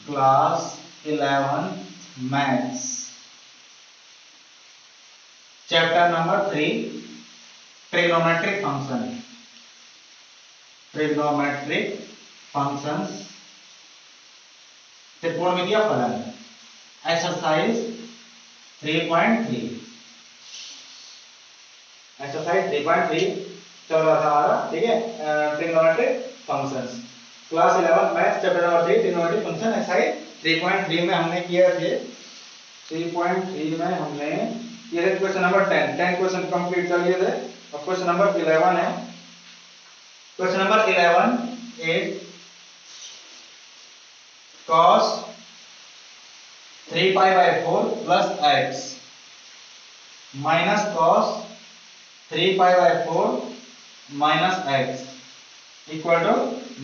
Class 11 maths chapter number 3 trigonometric function. Trigonometric functions त्रिकोणमितीय फलन exercise 3.3। Exercise 3.3 चल रहा था हमारा, ठीक है। Trigonometric functions class 11 maths chapter number 3 trigonometric function exercise 3.3 में हमने किए थे। 3.3 में हमने ये थे क्वेश्चन नंबर 10 क्वेश्चन कंप्लीट कर लिए थे। अब क्वेश्चन नंबर 11 है। Question number 11 is cos 3 pi by 4 plus x minus cos 3 pi by 4 minus x equal to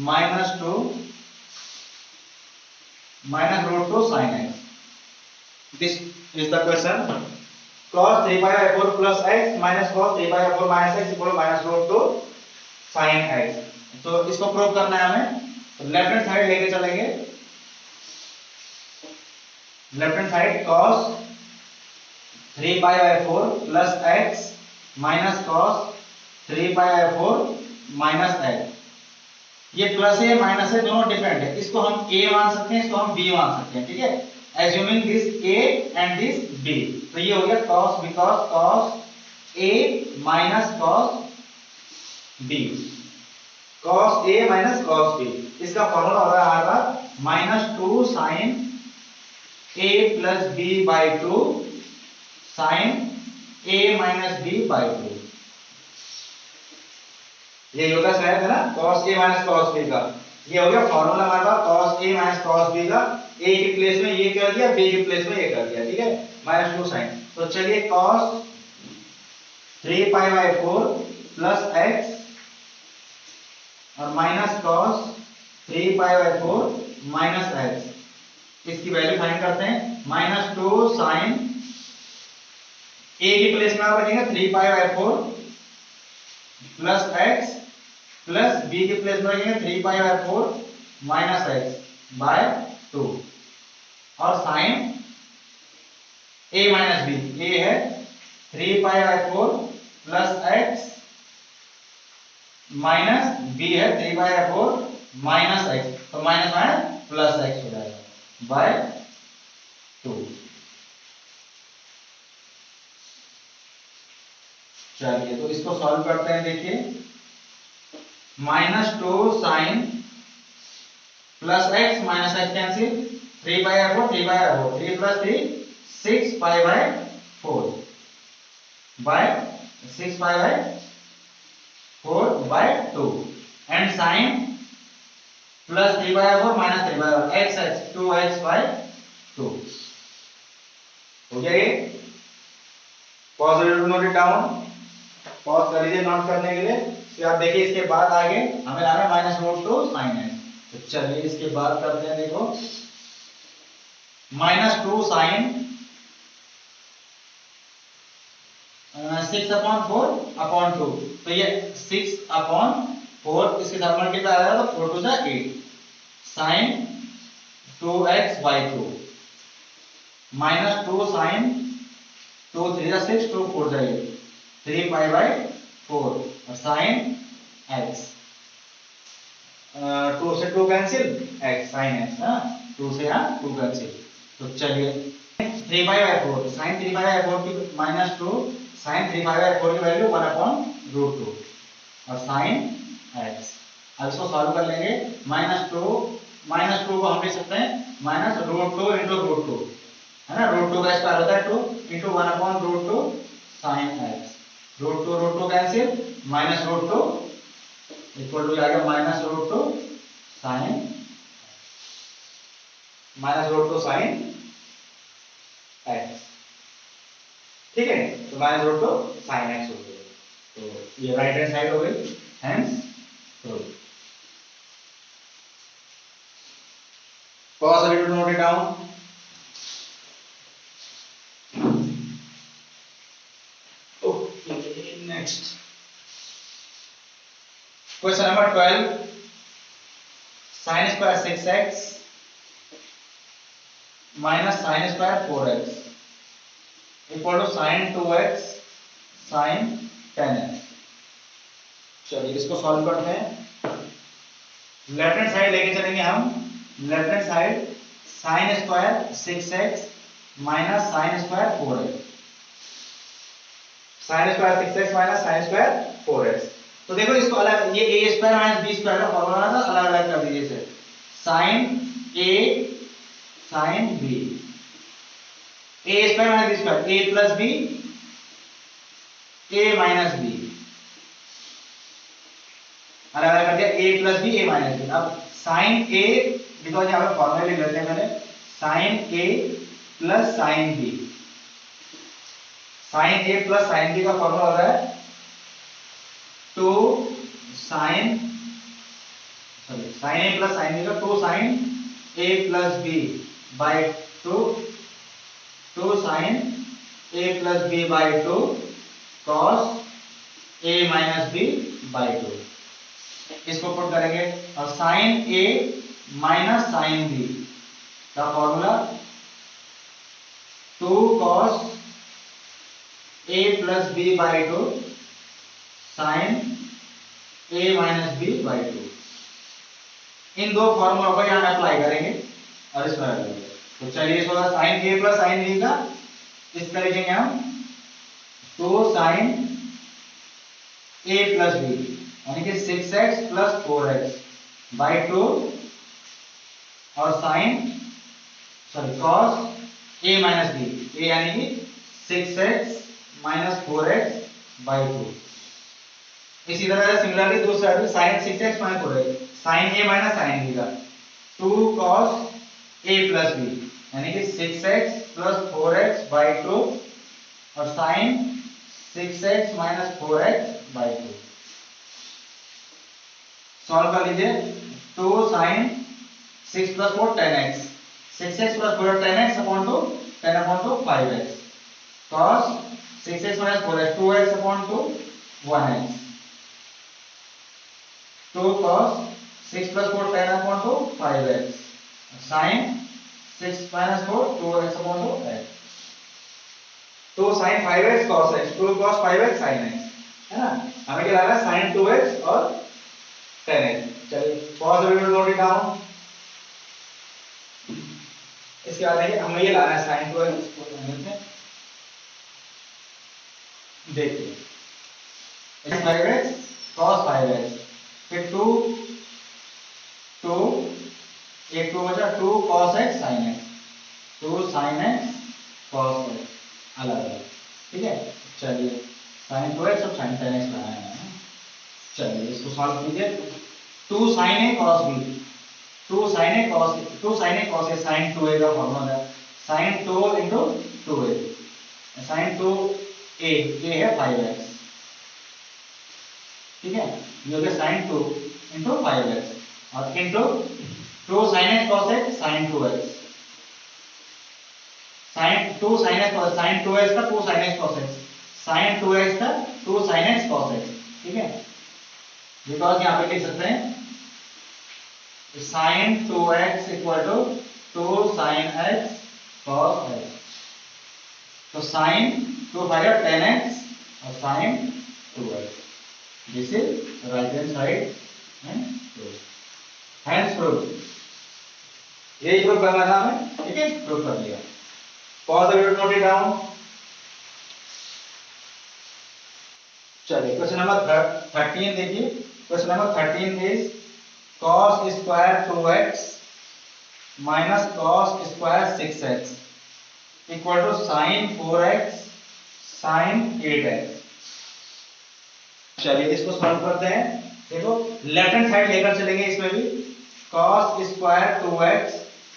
minus 2 minus root 2 sin x. This is the question. Cos 3 pi by 4 plus x minus cos 3 pi by 4 minus x equal to minus root 2 sin x. तो इसको prove करना है हमें। Left hand side लेके चलेंगे। Left hand side cos 3 pi by 4 plus x minus cos 3 pi by 4 minus x। ये plus है minus है, दोनों डिफरेंट है। इसको हम a मान सकते हैं, इसको हम b मान सकते हैं, ठीक है। Assuming this a and this b, तो ये हो गया cos because cos a minus cos b, cos a minus cos b। इसका फॉर्मूला हो रहा है हमारा -2 sin a plus b by 2 sin a minus b by 2। ये होता शायद है ना, cos a minus cos b का। ये हो गया फॉर्मूला हमारे पास cos a minus cos b का। a की प्लेस में ये कर दिया, b की प्लेस में ये कर दिया, ठीक है। -2 sin। तो चलिए cos 3 pi by 4 plus x और minus cos 3 pi by 4 minus x, इसकी वैल्यू फाइंड करते हैं। -2 sin a की प्लेस में आप रखेंगे 3 pi by 4 plus x plus b की प्लेस में रखेंगे 3 pi by 4 minus x by 2 और sin a minus b, a है 3 pi by 4 plus x minus b है 3 pi by 4 माइनस x, तो माइनस माइनस प्लस x हो जाएगा bye 2। चलिए तो इसको सॉल्व करते हैं। देखिए -2 sin plus x minus x cancel, 3 by 4 3 by 4 3 plus 3 6 pi by 4 by 6 pi by 4 by 2 and sin plus 3 by 4 minus 3 by 4 x 2x by 2 हो गया। ये pause note it down, pause कर लीजिए नोट करने के लिए। फिर आप देखिए इसके बाद आगे हमें आ रहा है -2 sin x। तो चलिए इसके बाद करते हैं। देखो -2 sin 6/4/2, तो ये 6/4 इसके साथ मल्टीप्लाई आ रहा है तो 4 2 8 sin 2x by 2 -2 sin 2 3 6 2 4 8 3 pi by 4 और sin x 2 से 2 कैंसिल x sin x ना, 2 से यहाँ 2 कैंसिल। तो चलिए 3 pi by 4 sin 3 pi by 4 की -2 sin 3 pi by 4 की वैल्यू 1/√2 और sin x। अब इसको सॉल्व कर लेंगे। -2 को हम लिख सकते हैं -√2 into √2 है ना, √2 का स्क्वायर होता है 2 into 1/√2 sin x। √2 cancel -√2 equal to आ गया -√2 sin x, ठीक है। तो -√2 sin x हो गया। तो ये राइट हैंड साइड हो गई, hence prove. Pause it, note it down. Next question number 12 sin square 6x minus sine square 4x equal to sine 2x sine 10x। चलिए इसको सॉल्व करते हैं। लेफ्ट हैंड साइड लेके चलेंगे हम। Left hand side sine square 6x minus sine square 4x, sine square 6x minus sine square 4x। तो देखो इसको अलग, ये a square minus b square का फॉर्मूला था, अलग अलग कर दीजिए इसे। Sine a sine b, a square minus b square, a plus b, a minus b, अलग अलग कर दिया, a plus b, a minus b। अब साइन a, बिकॉज यहाँ पे फॉर्मूला लिख लेते हैं पहले, sine a plus sine b, sine a plus sine b का फॉर्मूला होता है 2 sine, sorry sine a plus sine b का 2 sine a plus b by 2 sine a plus b by 2 cos a minus b by 2। इसको put करेंगे और sine a minus sine b का formula 2 cos a plus b by 2 sine a minus b by 2। इन दो फॉर्मूलों को यहाँ apply करेंगे और इसमें रख देंगे। तो चलिए इसको sine a plus sine b का इस तरह लिखेंगे हम 2 साइन a प्लस b यानी कि 6x प्लस 4x बाई 2 और sine, sorry cos a minus b, a यानी कि 6x माइनस 4x बाई 2। इसी तरह से सिमिलरली दूसरा भी sine 6x minus 4x, sine a minus sine b का 2 cos a प्लस b यानी कि 6x प्लस 4x बाई 2 और sign 6x minus 4x by 2। Solve कर लीजिए। 2 sine 6 plus 4 10x, 6x plus 4 10x upon 2 10 upon 2 5x cos 6x minus 4x 2x upon 2 1x, 2 cos 6 plus 4 10 upon 2 5x sin 6 minus 4 2x upon 2 x, 2 sin 5x cos x 2 cos 5x sin x, है ना। हमें क्या लाना है sin 2x और 10x। चलिए pause the video, note it down. इसके बाद देखिए हमें ये लाना है sin 2x, इसको लेते हैं, देखिए 5x cos 5x फिर 2 एक 2 बचा 2 cos x sin x 2 sin x cos x, अलग अलग, ठीक है। चलिए sin 2x और sin 10x बनाया है। चलिए इसको सॉल्व कीजिए। 2 sin a cos b, 2 sin a cos a sin 2a का फॉर्मूला है sin 2 into 2a, sin 2a है 5x, ठीक है, ये हो गया sin 2 into 5x और into 2 sin x cos x sin 2x, sin 2 sin x cos sin 2x का 2 sin x cos x sin 2x का 2 sin x cos x, ठीक है। बिकॉज यहाँ पे लिख सकते हैं sin 2x equal to 2 sin x cos x, तो sin 2 5 10x और sin 2x, this is right hand side and proof, hence proof, यही प्रूफ करना था हमें, ठीक है, प्रूफ कर लिया। Pause the video, note it down. चलिए क्वेश्चन नंबर 13 देखिए। Question number 13 is cos square 2x minus cos square 6x equal to sin 4x sin 8x। चलिए इसको सॉल्व करते हैं। देखो लेफ्ट हैंड साइड लेकर चलेंगे, इसमें भी cos square 2x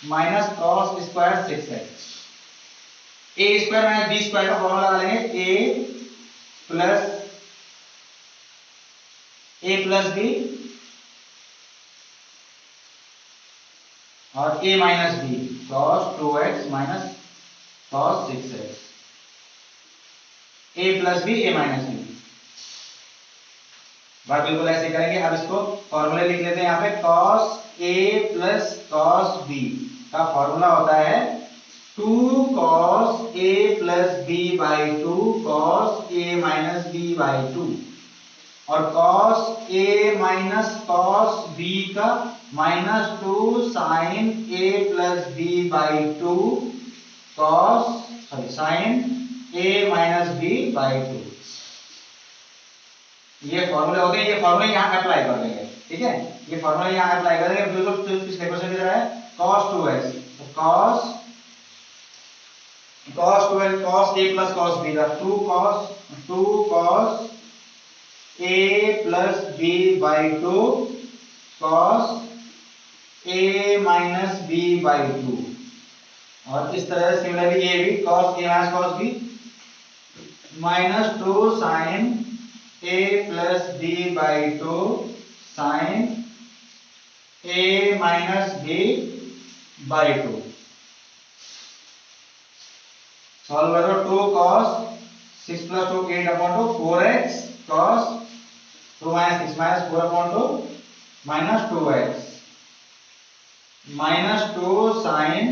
minus cos square 6x, a square minus b square का फॉर्मूला लगा लेंगे, a प्लस b और a minus b cos 2x minus cos 6x, a plus b a minus b, बात बिल्कुल ऐसे करेंगे। अब इसको फॉर्मूले लिख लेते हैं। यहाँ पे cos a plus cos b का फॉर्मूला होता है 2 cos a plus b by 2 cos a minus b by 2 और cos a minus cos b का minus 2 sin a plus b by 2 sin a minus b by 2। ये फॉर्मूले हो गए, ये फॉर्मूले यहाँ अप्लाई कर देंगे, ठीक है, ये फॉर्मूला यहाँ अप्लाई कर देंगे। बिल्कुल पिछले क्वेश्चन की तरह है, cos 2x तो cos 2x cos a plus cos b का 2 cos a plus b by 2 cos a minus b by 2 और इस तरह से सिमिलरली ये भी cos a minus cos b minus 2 sin a plus b by 2 sin a minus b by 2। Solve करो, 2 cos 6 plus 2 8 upon 2 4x cos 2 minus 6 minus 4 upon 2 minus 2x minus 2 sin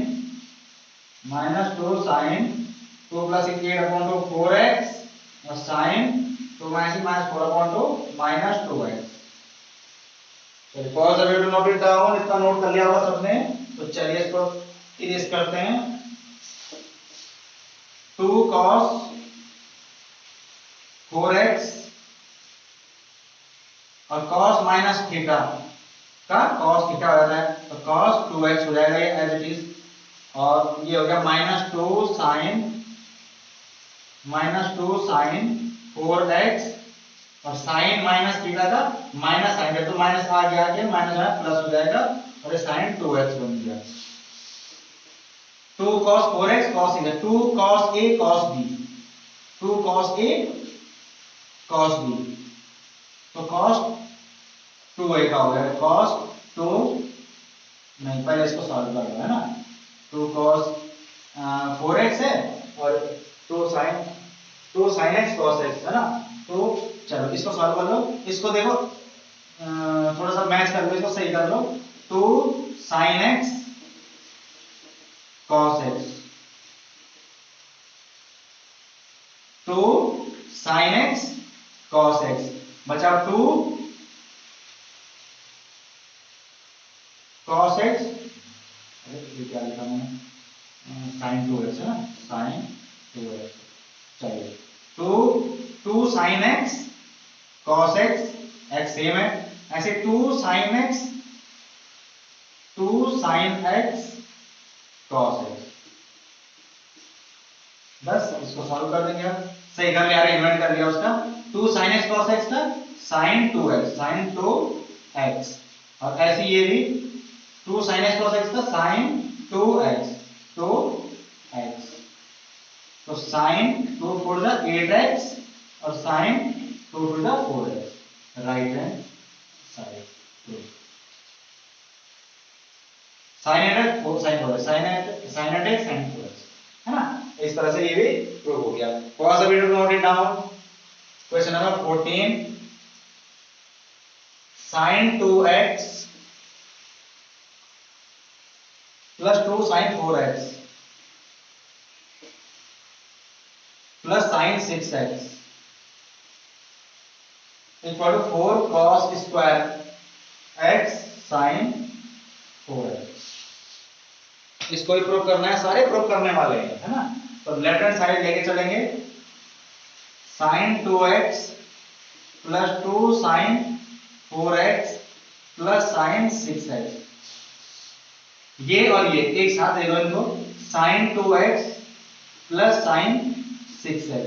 2 plus 6 8 upon 2 4x और sin 2 minus 6 minus 4 upon 2 minus 2x। चलिए pause अभी to note it down, इतना note कर लिया होगा सबने, तो चलिए इसको इरेज करते हैं। 2 cos 4x और cos माइनस थीटा का cos थीटा हो जाता है तो cos 2x हो जाएगा ये एज इट इज, और ये हो गया माइनस 2 sin 4x और साइन माइनस थीटा का माइनस साइन है तो माइनस आ गया के माइनस है प्लस हो जाएगा और ये साइन 2x बन गया। 2 cos 4x cos theta 2 cos a cos b 2 cos a cos b तो cos 2a का हो गया cos 2 नहीं, पहले इसको सॉल्व कर लो है ना। 2 cos 4x है और 2 sin x cos x है ना, तो चलो इसको सॉल्व कर लो, इसको देखो थोड़ा सा मैच कर लो, इसको सही कर लो। 2 sin x cos x 2 sin x cos x बचा 2 cos x, अरे ये क्या लिखा मैंने, sin 2x है ना, sin 2x। चलिए 2 sin x cos x x same है, ऐसे 2 sin x cos x, बस इसको सॉल्व कर देंगे। आप सही कर लिया, अरेंजमेंट कर लिया उसका। 2 sin x cos x का sin 2x और ऐसे ये भी 2 sin x cos x का sin 2x तो sin 2 4 जा 8x और sin 2 2 जा 4x right hand side to sin 8x 4 sin 4x sin 8x sin 4x है ना। इस तरह से ये भी प्रूव हो गया। Pause the video, note it down. Question number 14 sin 2x plus 2 sin 4x plus sin 6x equal to 4 cos square x sin 4x। इसको ही प्रूव करना है, सारे प्रूव करने वाले हैं है ना। तो लेफ्ट हैंड साइड लेके चलेंगे, sin 2x plus 2 sin 4x plus sin 6x, ये और ये एक साथ ले लो इनको, sin 2x plus sin 6x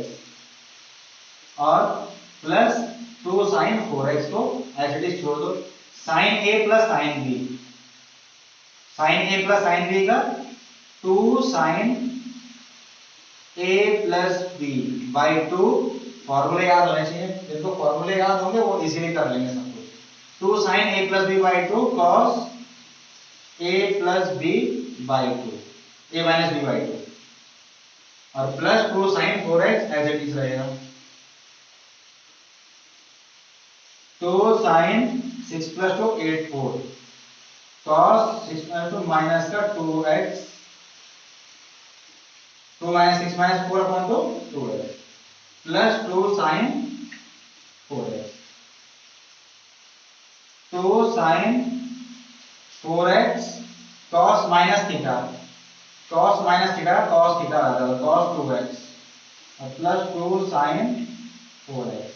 और प्लस 2 sin 4x को एज इट इज छोड़ दो। sin a plus sin b, sin a plus sin b का 2 sin a plus b by 2, फॉर्मूले याद होने चाहिए, जिनको फॉर्मूले याद होंगे वो इजीली कर लेंगे सब कुछ। 2 sin a plus b by 2 cos a plus b by 2 a minus b by 2 और plus 2 sin 4x as it is रहेगा। 2 sin 6 plus 2 8 4 cos 6 plus 2 minus का 2x 2 minus 6 minus 4 upon 2x plus 2 sin 4x, 2 sin 4x cos minus theta, cos minus theta cos theta आ जाएगा cos 2x और plus 2 sin 4x,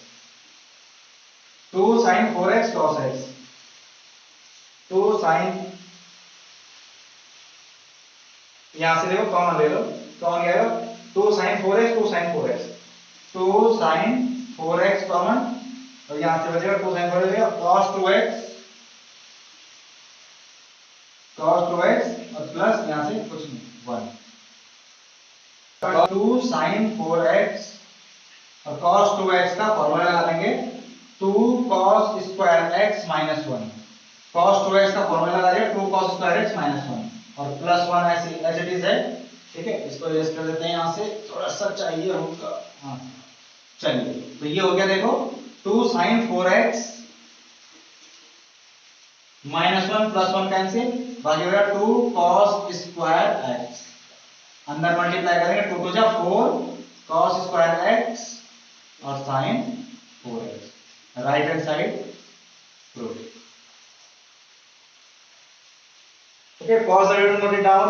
2 sin 4x cos x, 2 sin, यहां से देखो common ले लो, common क्या आएगा 2 sin 4x, 2 sin 4x, 2 sin 4x common और यहां से बचेगा 2 sin 4x बचेगा cos 2x, cos 2x और प्लस यहां से कुछ नहीं 1, 2 sin 4x और cos 2x का फॉर्मूला लगा देंगे 2 cos square x minus 1, cos 2x का फॉर्मूला लगा दिया 2 cos स्क्वायर x minus 1 और प्लस 1 ऐसे एज इट इज है, ठीक है। इसको इरेज कर देते हैं, यहां से थोड़ा सा चाहिए होगा, हाँ चलिए तो ये हो गया देखो 2 sin 4x minus 1 plus 1 cancel, बाकी हो गया 2 cos स्क्वायर x, अंदर मल्टीप्लाई करेंगे 2 2 जा 4 cos स्क्वायर x और sin 4x, right hand side proof. Okay, pause the video to note it down.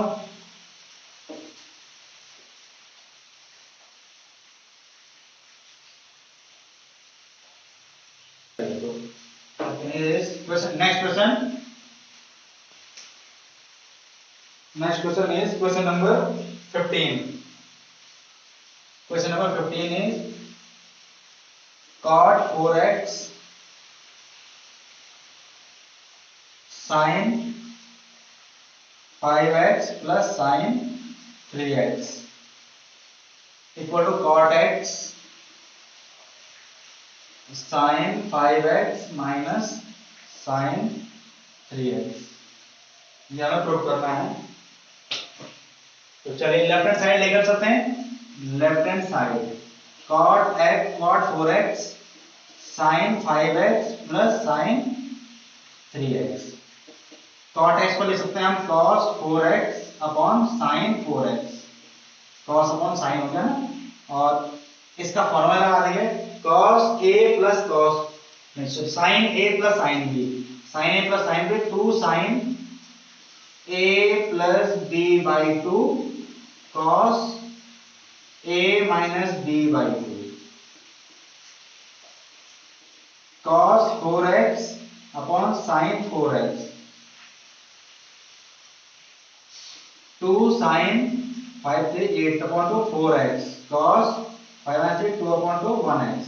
Question. Next question is question number 15. Question number 15 is cot 4x sin 5x plus sin 3x equal to cot x sin 5x minus sin 3x, ये हमें prove करना है। तो चलिए left hand side लेकर चलते हैं, left hand side cot 4x sin 5x plus sin 3x, cot x को लिख सकते हैं हम cos 4x upon sin 4x, cos upon sin हो गया ना, और इसका फॉर्मूला लगा देंगे cos a plus cos sin a plus sin b, sin a plus sin b 2 sin a plus b by 2 cos a minus b by 2, cos 4x upon sin 4x 2 sin 5 3 8 upon 2 4x cos 5 minus 3 2 upon 2 1x,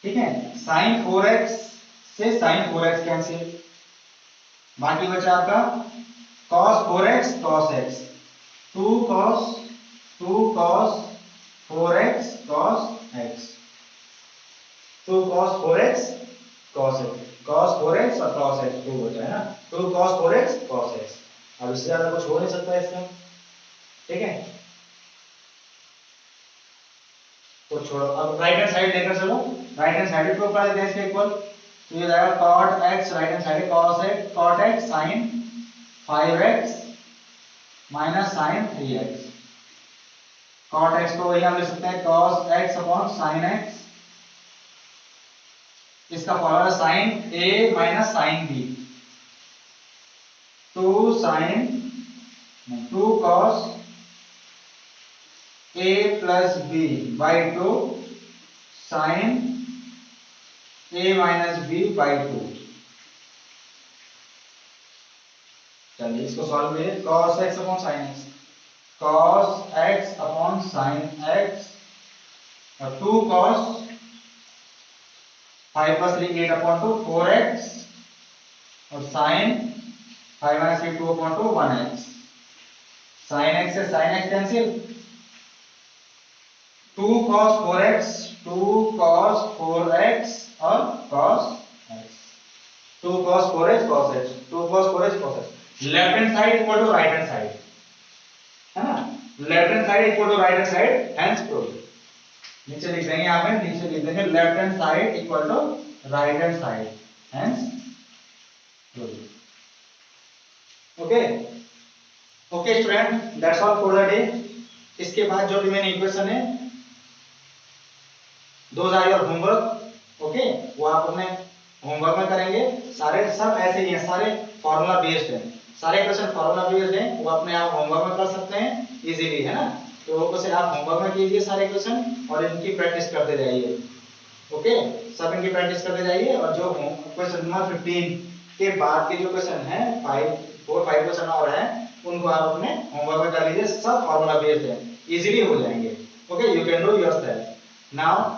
ठीक है। sin 4x से sin 4x cancel, बाकी बचा आपका cos 4x cos x 2 cos 4x cos x 2 cos 4x cos x, cos 4x और cos x 2 बचा है ना, 2 cos 4x cos x, अब इससे ज्यादा कुछ हो नहीं सकता इसमें, ठीक है। तो छोड़ो, अब राइट हैंड साइड लेकर चलो, राइट हैंड साइड को कर देते हैं इसके इक्वल, तो ये जाएगा cot x right hand side cot x sin 5x minus sin 3x, cot x को वही हम लिख सकते हैं cos x upon sin x, इसका formula sin a minus sin b 2 cos a plus b by 2 sin a minus b by 2, चलिए इसको solve करिए, cos x upon sin x, cos x upon sin x और 2 cos 5 plus 3 8 upon 2 4x और sin 5 minus 3 2 upon 2 1x, sin x से sin x cancel, 2 cos 4x और cos x, 2 cos 4x cos x 2 cos 4x cos x, left hand side equal to right hand side है ना, left hand side equal to right hand side, hence prove. नीचे लिख देंगे, यहां पे नीचे लिख देंगे left hand side equal to right hand side, hence prove. Okay, okay student, that's all for the day. इसके बाद जो रिमेनिंग इक्वेशन है, those are your homework. Okay, वो आप अपने होमवर्क में करेंगे। सारे सब ऐसे ही हैं, सारे फॉर्मूला बेस्ड हैं, सारे क्वेश्चन फॉर्मूला बेस्ड हैं, वो अपने आप होमवर्क में कर सकते हैं इजीली, है ना। तो उसे आप होमवर्क में कीजिए सारे क्वेश्चन और इनकी प्रैक्टिस करते जाइए। ओके, सब इनकी प्रैक्टिस करते जाइए। और जो क्वेश्चन नंबर 15 के बाद के जो क्वेश्चन है 5 क्वेश्चन और हैं, उनको आप अपने होमवर्क में कर लीजिए। सब फॉर्मूला बेस्ड है, इजीली हो जाएंगे। Okay, you can do yourself. Now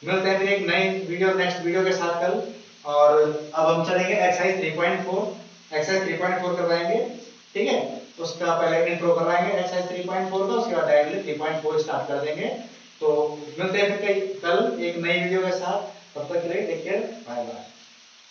मिलते हैं फिर एक नई वीडियो, नेक्स्ट वीडियो के साथ कल। और अब हम चलेंगे एक्सरसाइज 3.4। एक्सरसाइज 3.4 करवाएंगे, ठीक है। उसका पहले इंट्रो करवाएंगे एक्सरसाइज 3.4 का, उसके बाद डायरेक्टली 3.4 स्टार्ट कर देंगे। तो मिलते हैं फिर कल एक नई वीडियो के साथ। तब तक के लिए टेक केयर, बाय बाय।